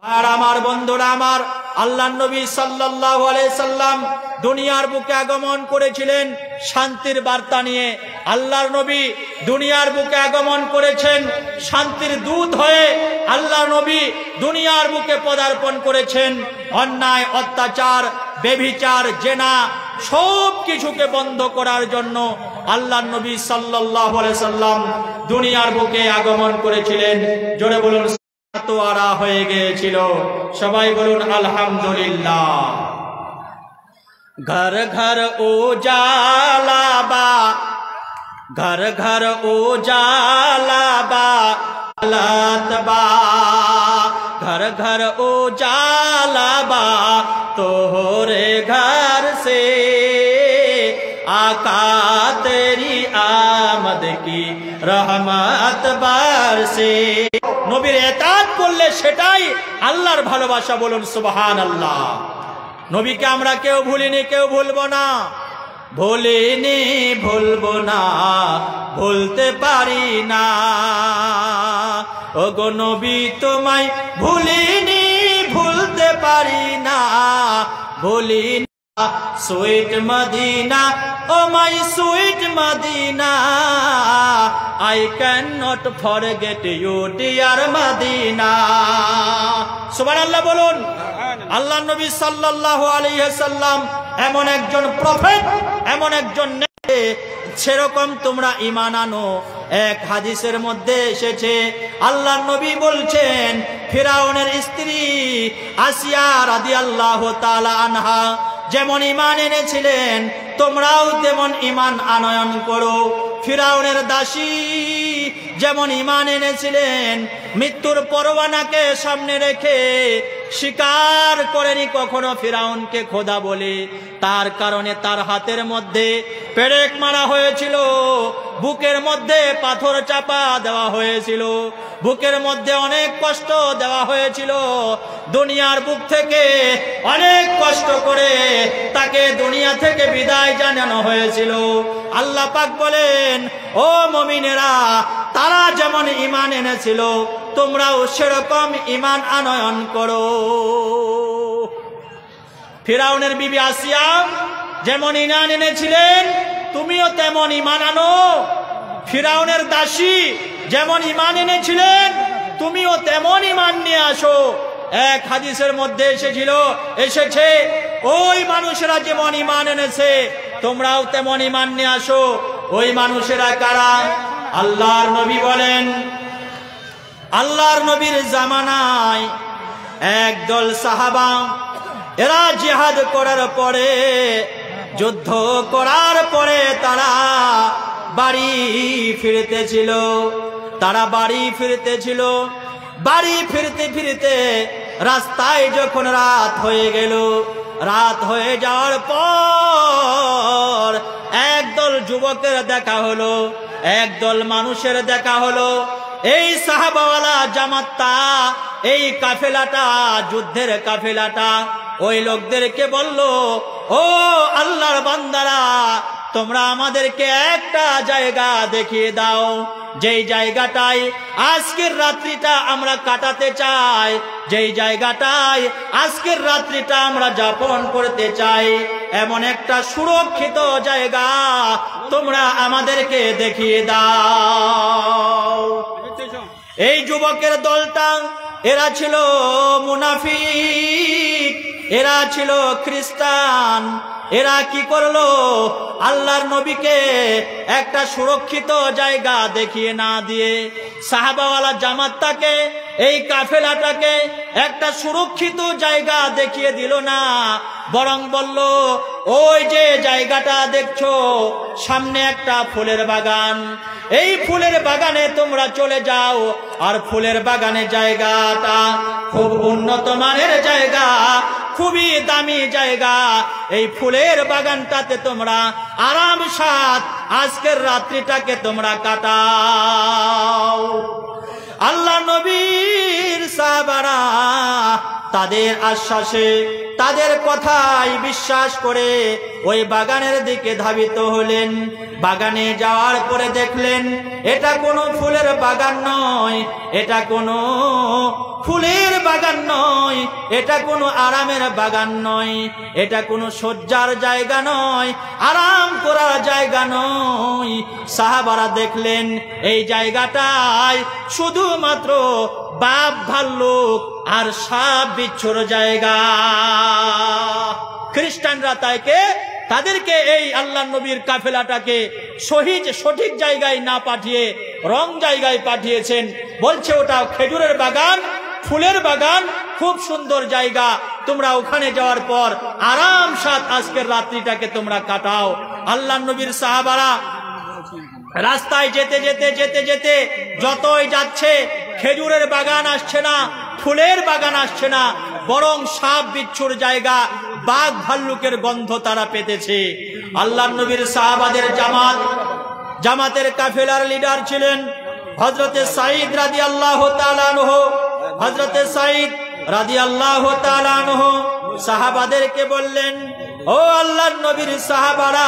আর আমার বন্ধুরা আমার, আল্লাহর নবী সাল্লাল্লাহু আলাইহি সাল্লাম দুনিয়ার বুকে আগমন করেছিলেন শান্তির বার্তা নিয়ে। আল্লাহর নবী দুনিয়ার বুকে আগমন করেছেন শান্তির দূত হয়ে। আল্লাহর নবী দুনিয়ার বুকে পদার্পণ করেছেন অন্যায়, অত্যাচার, ব্যভিচার, জেনা সব কিছুকে বন্ধ করার জন্য আল্লাহর নবী সাল্লাল্লাহু আলাইহি সাল্লাম দুনিয়ার বুকে আগমন করেছিলেন। জোরে বলুন, তোয়ারা হয়ে গিয়েছিল। সবাই বলুন আলহামদুলিল্লাহ। ঘর ঘর উজালা বা, ঘর ঘর উজালা বা, লাতবা घर घर उजाला बा, तोहरे घर से आका तेरी आमद की रहमत बरसे। নবীর ইতাআত করলে সেটাই আল্লাহর ভালোবাসা। বলুন সুবহানাল্লাহ। নবীকে আমরা কেউ ভুলিনি, কেউ ভুলবো না, ভুলিনি, ভুলবো না, ভুলতে পারি না। ওগো নবী তোমায় ভুলিনি, ভুলতে পারি না, ভুলিনি। Sweet Medina, oh my sweet Medina, I cannot forget you dear Medina. সুবহানাল্লাহ বলুন। আল্লাহ নবী সাল্লাল্লাহু আলাইহি সাল্লাম এমন একজন প্রফেট, এমন একজন নেতা, সেরকম তোমরা ঈমান আনো। এক হাদিসের মধ্যে এসেছে আল্লাহ নবী বলছেন ফিরাউনের স্ত্রী আসিয়া রাদিয়াল্লাহু তাআলা আনহা যেমন ঈমান এনেছিলেন তোমরাও তেমন ঈমান আনয়ন করো। ফিরাউনের দাসী যেমন ঈমান এনেছিলেন, মৃত্যুর পরোয়ানাকে সামনে রেখে স্বীকার করেনি কখনো ফিরাউনকে খোদা বলে। তার কারণে তার হাতের মধ্যে পেরেক মারা হয়েছিল, বুকের মধ্যে পাথর চাপা দেওয়া হয়েছিল, বুকের মধ্যে অনেক কষ্ট দেওয়া হয়েছিল। দুনিয়ার বুক থেকে অনেক কষ্ট করে তাকে দুনিয়া থেকে বিদায় জানানো হয়েছিল। আল্লাহ পাক বলেন, ও মুমিনেরা, তারা যেমন ঈমান এনেছিল তোমরাও সেরকম ঈমান আনয়ন করো। ফিরাউনের বিবি আসিয়া যেমন ঈমান এনেছিলেন তুমিও তেমন ঈমান আনো। ফিরাউনের দাসী যেমন ঈমান এনেছিলেন তুমিও তেমন ঈমান নিয়ে আসো। এক হাদিসের মধ্যে এসেছে ওই মানুষেরা যেমন ঈমান এনেছে তোমরাও তেমন ঈমান নিয়ে আসো। ওই মানুষেরা কারা? আল্লাহর নবী বলেন, আল্লাহর নবীর জামানায় একদল সাহাবা, এরা জিহাদ করার পরে, যুদ্ধ করার পরে তারা বাড়ি ফিরতেছিল। তারা বাড়ি ফিরতেছিল। বাড়ি ফিরতে ফিরতে রাস্তায় যখন রাত হয়ে গেল, রাত হয়ে যাওয়ার পর একদল যুবকের দেখা হলো, একদল মানুষের দেখা হলো। এই সাহাবাওয়ালা জামাতটা, এই কাফেলাটা, যুদ্ধের কাফেলাটা ওই লোকদেরকে বলল, ও আল্লাহর বান্দারা, তোমরা আমাদেরকে একটা জায়গা দেখিয়ে দাও, যেই জায়গাটায় আজকের রাত্রিটা আমরা কাটাতে চাই, যেই জায়গাটায় আজকের রাত্রিটা আমরা যাপন করতে চাই, এমন একটা সুরক্ষিত জায়গা তোমরা আমাদেরকে দেখিয়ে দাও। এই যুবকের দলটা, এরা ছিল মুনাফিক, এরা ছিল খ্রিস্টান। এরা কি করলো? আল্লাহর নবীকে একটা সুরক্ষিত জায়গা দেখিয়ে না দিয়ে সাহাবাওয়ালা জামাতটাকে, এই কাফেলাটাকে একটা সুরক্ষিত জায়গা দেখিয়ে দিল না, বরং বলল, ওই যে জায়গাটা দেখছো সামনে একটা ফুলের বাগান, এই ফুলের বাগানে তোমরা চলে যাও। আর ফুলের বাগানের জায়গাটা খুব উন্নত মানের জায়গা, খুবই দামি জায়গা। এই ফুলের বাগানটাতে তোমরা আরাম সাথ আজকের রাত্রিটাকে তোমরা কাটাও। আল্লাহ নবীর সাহাবারা তাদের আশ্বাসে, তাদের কথায় বিশ্বাস করে ওই বাগানের দিকে ধাবিত হলেন। বাগানে যাওয়ার পরে দেখলেন এটা কোনো ফুলের বাগান নয়, এটা কোনো ফুলের বাগান নয়। এটা কোনো আরামের বাগান নয়, এটা কোনো সজ্জার জায়গা নয়, আরাম করার জায়গা নয়। সাহাবারা দেখলেন এই জায়গাটায় শুধুমাত্র বাপ ভাল্লুক আর সাপ বিচ্ছুর জায়গা। খ্রিস্টানরা তাদেরকে এই আল্লাহ নবীর কাফেলাটাকে সঠিক জায়গায় না পাঠিয়ে রং জায়গায় পাঠিয়েছেন। বলছে ওটা খেজুরের বাগান, ফুলের বাগান, খুব সুন্দর জায়গা, তোমরা ওখানে যাওয়ার পর আরাম সাথ আজকের রাত্রিটাকে তোমরা কাটাও। আল্লাহ নবীর সাহাবারা রাস্তায় যেতে যেতে যেতে যেতে যতই যাচ্ছে খেজুরের বাগান আসছে না, ফুলের বাগান আসছে না, বরং সাপ বিচ্ছুর জায়গা, বাঘ ভাল্লুকের গন্ধ তারা পেতেছে। আল্লাহ নবীর সাহাবাদের জামাতের কাফেলার লিডার ছিলেন হযরতে সাঈদ রাদিয়াল্লাহু তাআলা আনহু। হযরতে সাঈদ রাদিয়াল্লাহু তাআলা আনহু সাহাবাদেরকে বললেন, ও আল্লাহর নবীর সাহাবারা,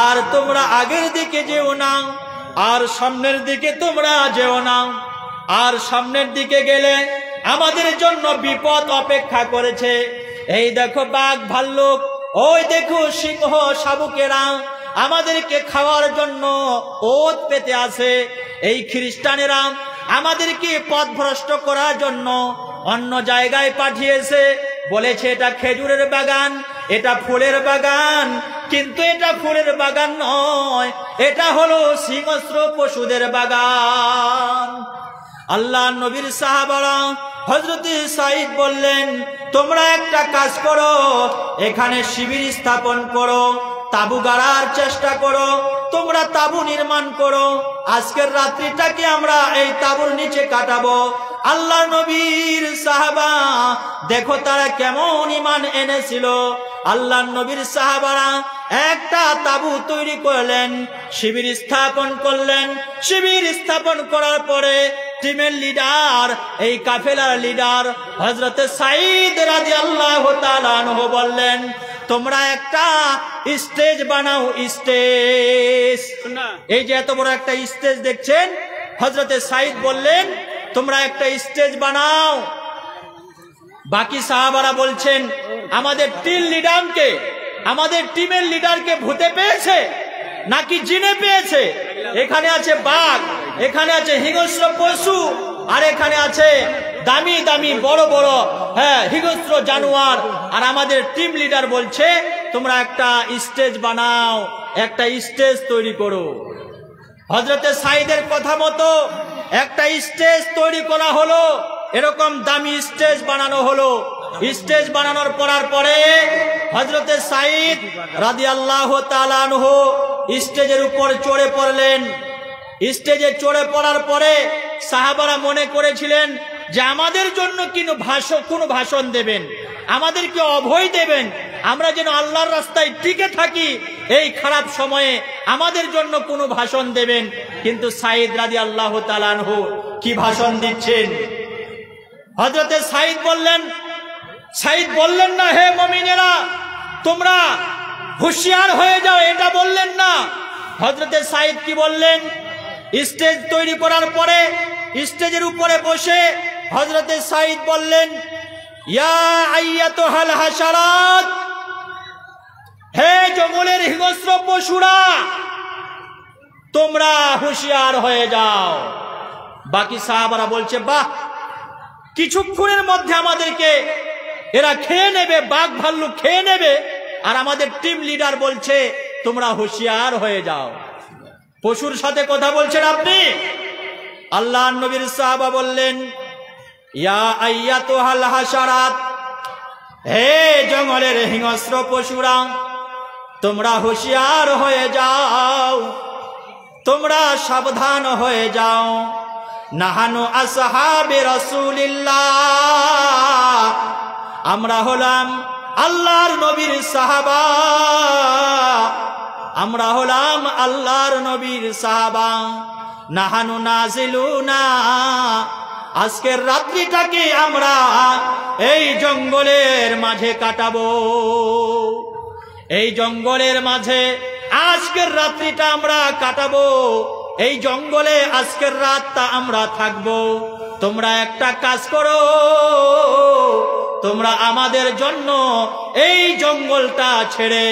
আর তোমরা আগের দিকে যেও না, আর সামনের দিকে তোমরা যেও না, আর সামনের দিকে গেলে আমাদের জন্য বিপদ অপেক্ষা করেছে। এই দেখো বাঘ ভাল্লুক, ওই দেখো সিংহ শাবকেরা আমাদেরকে খাওয়ার জন্য ওত পেতে আছে। এই খ্রিস্টানেরা আমাদেরকে পথভ্রষ্ট করার জন্য অন্য জায়গায় পাঠিয়েছে, বলেছে এটা খেজুরের বাগান, এটা ফুলের বাগান, কিন্তু এটা ফুলের বাগান নয়, এটা হলো সিংহস্র পশুদের বাগান। আল্লাহ নবীর সাহাবারা হযরতে সাঈদ বললেন, তোমরা একটা কাজ করো, এখানে শিবির স্থাপন করো, তাবু গাড়ার চেষ্টা করো, তোমরা তাবু নির্মাণ করো, আজকের রাত্রিটাকে আমরা এই তাবুর নিচে কাটাবো। আল্লাহ নবীর সাহাবা দেখো তারা কেমন ঈমান এনেছিল। আল্লাহ নবীর সাহাবারা একটা তাবু তৈরি করলেন, শিবির স্থাপন করলেন। শিবির স্থাপন করার পরে টিমের লিডার, এই কাফেলার লিডার হযরতে সাঈদ রাদিয়াল্লাহু তাআলা আনহু বললেন, তোমরা একটা স্টেজ বানাও। স্টেজ, এই যে এত বড় একটা স্টেজ দেখছেন, হযরতে সাঈদ বললেন তোমরা একটা স্টেজ বানাও। বাকি সাহাবারা বলছেন, আমাদের টিমের লিডারকে ভূতে পেয়েছে নাকি জিনে পেয়েছে? এখানে আছে বাঘ, এখানে আছে হিংস্র পশু, আর এখানে আছে দামি দামি বড় বড় হিংস্র জানোয়ার। আর আমাদের টিম লিডার বলছে তোমরা একটা স্টেজ বানাও, একটা স্টেজ তৈরি করো। হযরতে সাঈদের কথা মতো একটা স্টেজ তৈরি করা হলো, এরকম দামি স্টেজ বানানো হলো। স্টেজ বানানোর পরে হযরতে সাঈদ রাদিয়াল্লাহু তাআলা আনহু স্টেজের উপর চড়ে পড়লেন। স্টেজে চড়ে পড়ার পরে সাহাবারা মনে করেছিলেন যে আমাদের জন্য কোনো ভাষণ দেবেন, আমাদেরকে অভয় দেবেন, আমরা যেন আল্লাহর রাস্তায় টিকে থাকি এই খারাপ সময়ে আমাদের জন্য কোনো ভাষণ দেবেন। কিন্তু সাঈদ রাদিয়াল্লাহু তাআলা আনহু কি ভাষণ দিচ্ছেন? হযরতে সাঈদ বললেন না, হে মুমিনেরা তোমরা হুঁশিয়ার হয়ে যাও, এটা বললেন না। হযরতে সাঈদ কি বললেন? স্টেজ তৈরি করার পরে স্টেজের উপরে বসে হযরতে সাঈদ বললেন, ইয়া আইয়াতুহাল হাশারাত, হে জঙ্গলের হিংস্র পশুরা, তোমরা হুঁশিয়ার হয়ে যাও। বাকি সাহাবারা বলছে, বাহ, কিছুক্ষণের মধ্যে আমাদেরকে এরা খেয়ে নেবে, বাঘ ভাল্লুক খেয়ে নেবে, আর আমাদের টিম লিডার বলছে তোমরা হুঁশিয়ার হয়ে যাও। পশুর সাথে কথা বলছেন আপনি? আল্লাহ নবীর সাহাবা বললেন, ইয়া আইয়াতুহাল হাশারাত, হে জঙ্গলের হিংস্র পশুরা, তোমরা হুঁশিয়ার হয়ে যাও, তোমরা সাবধান হয়ে যাও। নাহানু আসহাবে রাসূলিল্লাহ, আমরা হলাম আল্লাহর নবীর সাহাবা, আমরা হলাম আল্লাহর নবীর সাহাবা। নাহানু নাজিলুনা, আজকের রাত্রিটাকে আমরা এই জঙ্গলের মাঝে কাটাবো, এই জঙ্গলের মাঝে আজকের রাত্রিটা আমরা কাটাবো, এই জঙ্গলে আজকের রাতটা আমরা থাকবো। তোমরা একটা কাজ করো, তোমরা আমাদের জন্য এই জঙ্গলটা ছেড়ে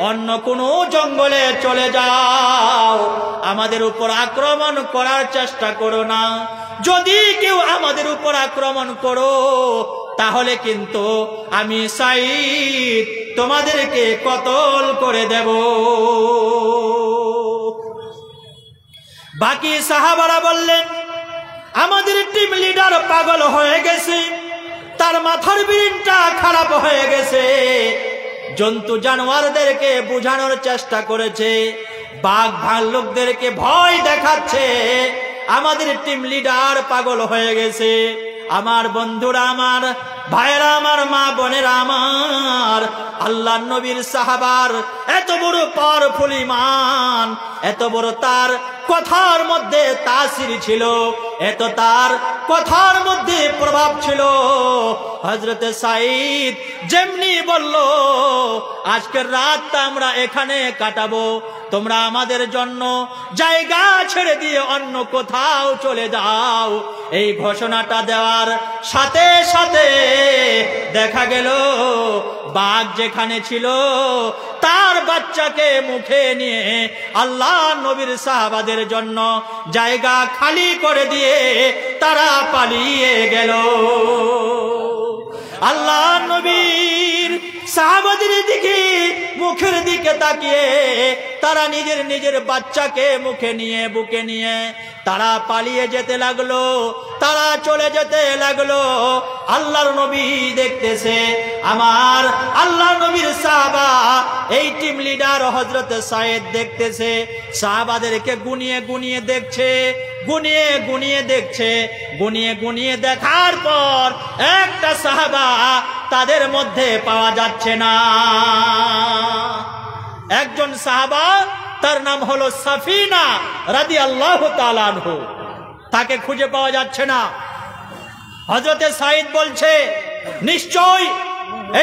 অন্য কোনো জঙ্গলে চলে যাও, আমাদের উপর আক্রমণ করার চেষ্টা করো না। যদি কেউ আমাদের উপর আক্রমণ করো তাহলে কিন্তু আমি সাঈদ তোমাদেরকে কতল করে দেব। বাকি সাহাবারা বললেন, আমাদের টিম লিডার পাগল হয়ে গেছে, তার মাথার ব্রেনটা খারাপ হয়ে গেছে। জন্তু জানোয়ারদেরকে বোঝানোর চেষ্টা করেছে, বাঘ ভাল্লুকদেরকে ভয় দেখাচ্ছে, আমাদের টিম লিডার পাগল হয়ে গেছে। আমার বন্ধুরা, আমার ভাইরা, আমার মা বোনেরা, আমার আল্লাহর নবীর সাহাবার এত বড় পাওয়ারফুল ঈমান, এত বড় তার কথার মধ্যে তাসির ছিল, এত তার কথার মধ্যে প্রভাব ছিল। হযরতে সাঈদ যেমনি বলল, আজকের রাতটা আমরা এখানে কাটাবো, তোমরা আমাদের জন্য জায়গা ছেড়ে দিয়ে অন্য কোথাও চলে যাও। এই ঘোষণাটা দেওয়ার সাথে সাথে দেখা গেল বাঘ যেখানে ছিল তার বাচ্চাকে মুখে নিয়ে আল্লাহ নবীর সাহাবাদের জন্য জায়গা খালি করে দিয়ে তারা পালিয়ে গেল। আল্লাহ নবীর সাহাবাদের দিকে মুখের দিকে তাকিয়ে তারা নিজের নিজের বাচ্চাকে মুখে নিয়ে বুকে নিয়ে তারা পালিয়ে যেতে লাগলো, তারা চলে যেতে লাগলো। আল্লাহর নবী দেখতেছে, আমার আল্লাহর নবীর সাহাবা এই টিম লিডার হযরতে সাঈদ দেখতেছে, সাহাবাদেরকে গুনিয়ে গুনিয়ে দেখছে, গুনিয়ে গুনিয়ে দেখছে, গুনিয়ে গুনিয়ে দেখার পর একটা সাহাবা তাদের মধ্যে পাওয়া যাচ্ছে না। একজন সাহাবা, তার নাম হলো সাফিনা রাদিয়াল্লাহু তাআলা আনহু, তাকে খুঁজে পাওয়া যাচ্ছে না। হযরতে সাঈদ বলছে, নিশ্চয়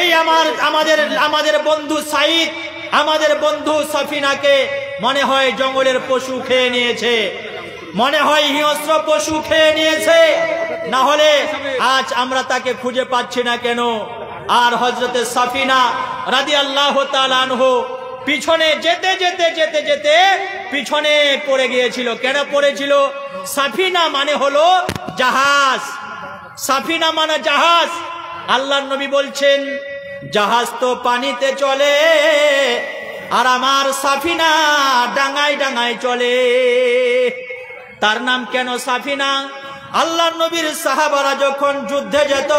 এই আমাদের বন্ধু সাঈদ, আমাদের বন্ধু সাফিনাকে মনে হয় জঙ্গলের পশু খেয়ে নিয়েছে, মনে হয় হিংস্র পশু খেয়ে নিয়েছে, না হলে আজ আমরা তাকে খুঁজে পাচ্ছি না কেন। আর হযরতে সাফিনা রাদিয়াল্লাহু তাআলা আনহু পিছনে যেতে যেতে যেতে যেতে পিছনে পড়ে গিয়েছিল। কেন পড়েছিল? সাফিনা মানে হলো জাহাজ, সাফিনা মানে জাহাজ। আল্লাহর নবী বলছেন, জাহাজ তো পানিতে চলে আর আমার সাফিনা ডাঙায় ডাঙায় চলে। তার নাম কেন সাফিনা? আল্লাহর নবীর সাহাবারা যখন যুদ্ধে যেত,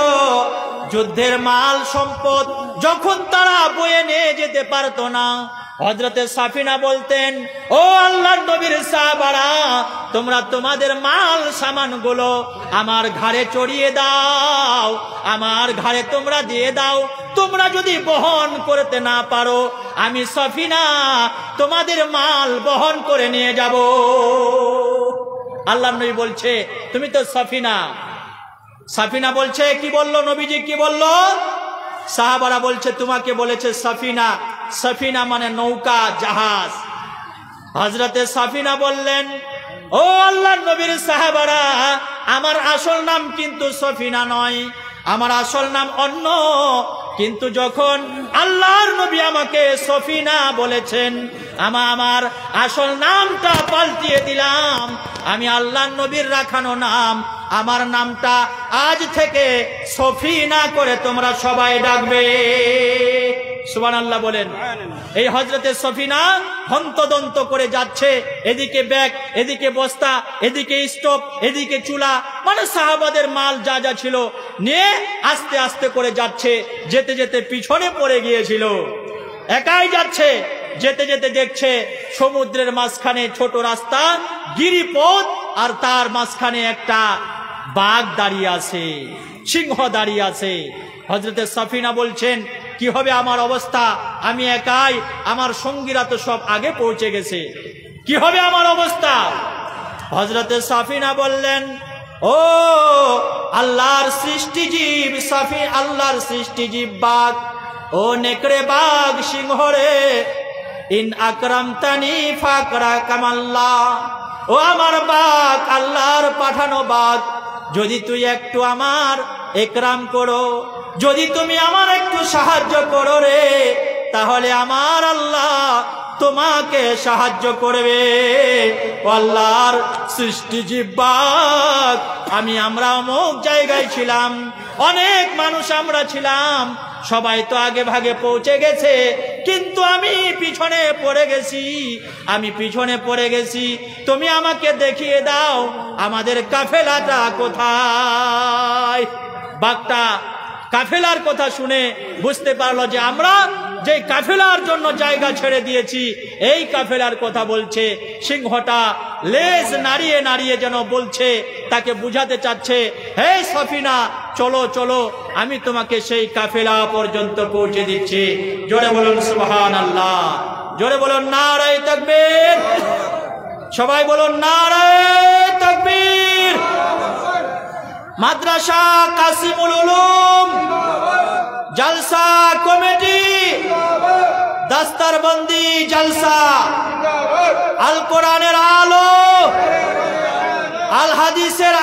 যুদ্ধের মাল সম্পদ যখন তারা বয়ে নিয়ে যেতে পারতো না, হযরতে সাফিনা বলতেন, ও আল্লাহর নবীর সাহাবারা, তোমরা তোমাদের মাল সামানগুলো আমার ঘাড়ে চড়িয়ে দাও, আমার ঘাড়ে তোমরা দিয়ে দাও। তোমরা যদি বহন করতে না পারো, আমি সাফিনা তোমাদের মাল বহন করে নিয়ে যাব। আল্লাহর নবী বলছে, তুমি তো সাফিনা। সাফিনা বলছে, কি বললো নবীজি, কি বললো? সাহাবারা বলছে, তোমাকে বলেছে সাফিনা। সাফিনা মানে নৌকা, জাহাজ। হযরতে সাফিনা বললেন, ও আল্লাহর নবীর সাহাবারা, আমার আসল নাম কিন্তু সাফিনা নয়, আমার আসল নাম অন্য। কিন্তু যখন আল্লাহর নবী আমাকে সফিনা বলেছেন, আমার আসল নামটা পাল্টিয়ে দিলাম। আমি আল্লাহর নবীর রাখানো নাম, আমার নামটা আজ থেকে সফিনা করে তোমরা সবাই ডাকবে। সুবহানাল্লাহ বলেন। এই হযরতে সফিনা হন্তদন্ত করে যাচ্ছে, এদিকে ব্যাগ, এদিকে বস্তা, এদিকে স্টোভ, এদিকে চুলা, মানে সাহাবাদের মাল যা যা ছিল নিয়ে আস্তে আস্তে করে যাচ্ছে। যেতে যেতে পিছনে পড়ে গিয়েছিল, একাই যাচ্ছে। যেতে যেতে দেখছে সমুদ্রের মাঝখানে ছোট রাস্তা, গিরিপথ, আর তার মাঝখানে একটা বাঘ দাঁড়িয়ে আছে, সিংহ দাঁড়িয়ে আছে। হযরতে সাফিনা বলছেন, কি হবে আমার অবস্থা? আমি একাই, আমার সঙ্গীরা তো সব আগে পৌঁছে গেছে, কি হবে আমার অবস্থা? হযরতে সাফিনা বললেন, ও আল্লাহর সৃষ্টিজীব সাফি, আল্লাহর সৃষ্টিজীব বাঘ, ও নেকড়ে বাঘ, সিংহ রে, ইন আকরামতানি ফাকরাকামাল্লাহ। ও আমার বাঘ, আল্লাহর পাঠানো বাঘ, যদি তুই একটু আমার একরাম করো। যদি তুমি আমার একটু সাহায্য করো রে, তাহলে আমার আল্লাহ তোমাকে সাহায্য করবে। আল্লাহর সৃষ্টি জিব্বাত, আমরা অমুক জায়গায় ছিলাম, অনেক মানুষ আমরা ছিলাম, সবাই তো আগে ভাগে পৌঁছে গেছে, কিন্তু আমি পিছনে পড়ে গেছি। তুমি আমাকে দেখিয়ে দাও আমাদের কাফেলাটা কোথায়। বাঘটা কাফেলার কথা শুনে বুঝতে পারলো যে আমরা যে কাফেলার জন্য জায়গা ছেড়ে দিয়েছি, এই কাফেলার কথা বলছে। সিংহটা লেজ নাড়িয়ে নাড়িয়ে যেন বলছে, তাকে বুঝাতে চাচ্ছে, হে সফিনা, চলো চলো, আমি তোমাকে সেই কাফেলা পর্যন্ত পৌঁছে দিচ্ছি। জোরে বলুন সুবহানাল্লাহ, জোরে বলুন নারায়ে তাকবীর, সবাই বলুন নারায়ে তাকবীর। মাদ্রাসা কাসিমুল উলুম জলসা কমিটি, দস্তরবন্দি জলসা, আল কোরআনের আলো, আল হাদিসের